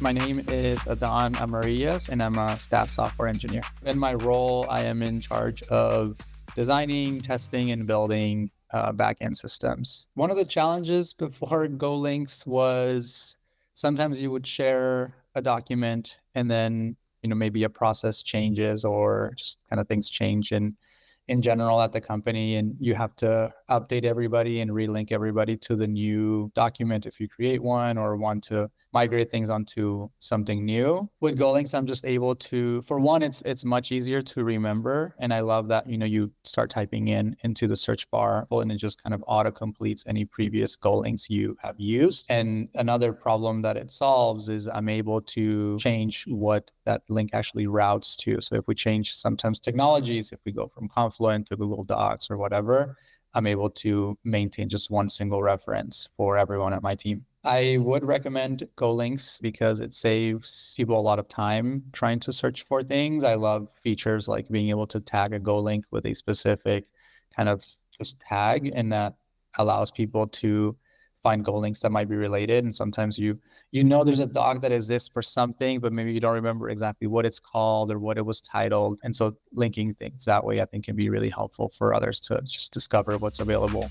My name is Adan Amarillas, and I'm a staff software engineer. In my role, I am in charge of designing, testing, and building backend systems. One of the challenges before GoLinks was sometimes you would share a document and then maybe a process changes or just kind of things change in general at the company, and you have to update everybody and relink everybody to the new document if you create one or want to migrate things onto something new. With GoLinks, I'm just able to, for one, it's much easier to remember. And I love that, you start typing into the search bar and it just kind of auto completes any previous GoLinks you have used. And another problem that it solves is I'm able to change what that link actually routes to. So if we change sometimes technologies, if we go from Confluence to Google Docs or whatever, I'm able to maintain just one single reference for everyone at my team. I would recommend GoLinks because it saves people a lot of time trying to search for things. I love features like being able to tag a GoLink with a specific kind of just tag, and that allows people to find GoLinks that might be related. And sometimes there's a doc that exists for something, but maybe you don't remember exactly what it's called or what it was titled. And so linking things that way, I think, can be really helpful for others to just discover what's available.